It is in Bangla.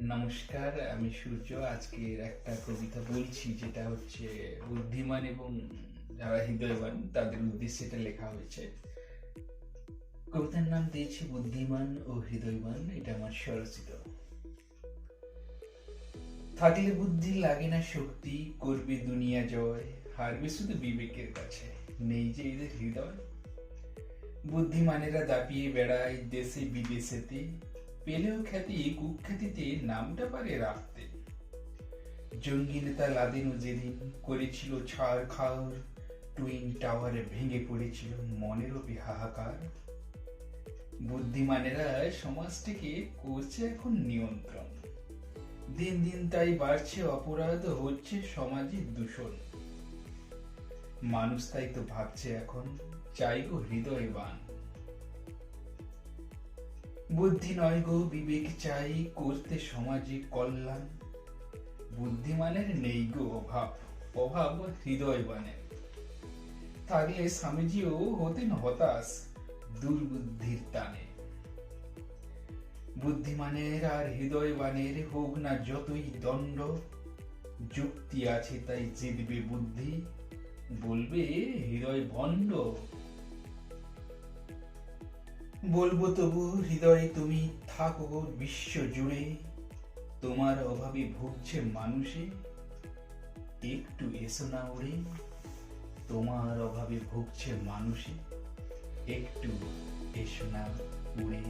নমস্কার, আমি সূর্য। আজকের একটা কবিতা বলছি, যেটা হচ্ছে বুদ্ধিমান এবং যারা হৃদয়বান তাদের উদ্দেশ্যে এটা লেখা হয়েছে। কবিতার নাম দিয়েছি বুদ্ধিমান ও হৃদয়বান। এটা আমার স্বরচিত। থাকলে বুদ্ধি লাগে না শক্তি, করবে দুনিয়া জয়, হারবে শুধু বিবেকের কাছে, নেই যে এদের হৃদয়। বুদ্ধিমানেরা দাপিয়ে বেড়ায় দেশে বিদেশেতে, পেলেও খ্যাতি কুখ্যাতিতে নামটা পারে রাখতে। জঙ্গি নেতা লাদেনও যেদিন করেছিল ছাড়খাড়, টুইন টাওয়ারে ভেঙে পড়েছিল মনেরও হাহাকার। বুদ্ধিমানেরা সমাজটাকে করছে এখন নিয়ন্ত্রণ, দিন দিন তাই বাড়ছে অপরাধ, হচ্ছে সমাজের দূষণ। মানুষ তাই তো ভাবছে এখন, চাই গো হৃদয়বান। বুদ্ধি নয় গো বিবেক চাই, করতে সমাজে কল্যাণ। বুদ্ধিমানের নেই গো অভাব, অভাব হৃদয়বানের। থাকলে স্বামীজিও হতেন হতাশ দুর্বুদ্ধির টানে। বুদ্ধিমানের আর হৃদয়বানের হোক না যতই দণ্ড, যুক্তি আছে তাই জিতবে বুদ্ধি, বলবে হৃদয় ভণ্ড। বলবো তবু হৃদয়ে তুমি থাকো বিশ্ব জুড়ে, তোমার অভাবে ভুগছে মানুষে, একটু এসো না উড়ে। তোমার অভাবে ভুগছে মানুষে, একটু এসো না উড়ে।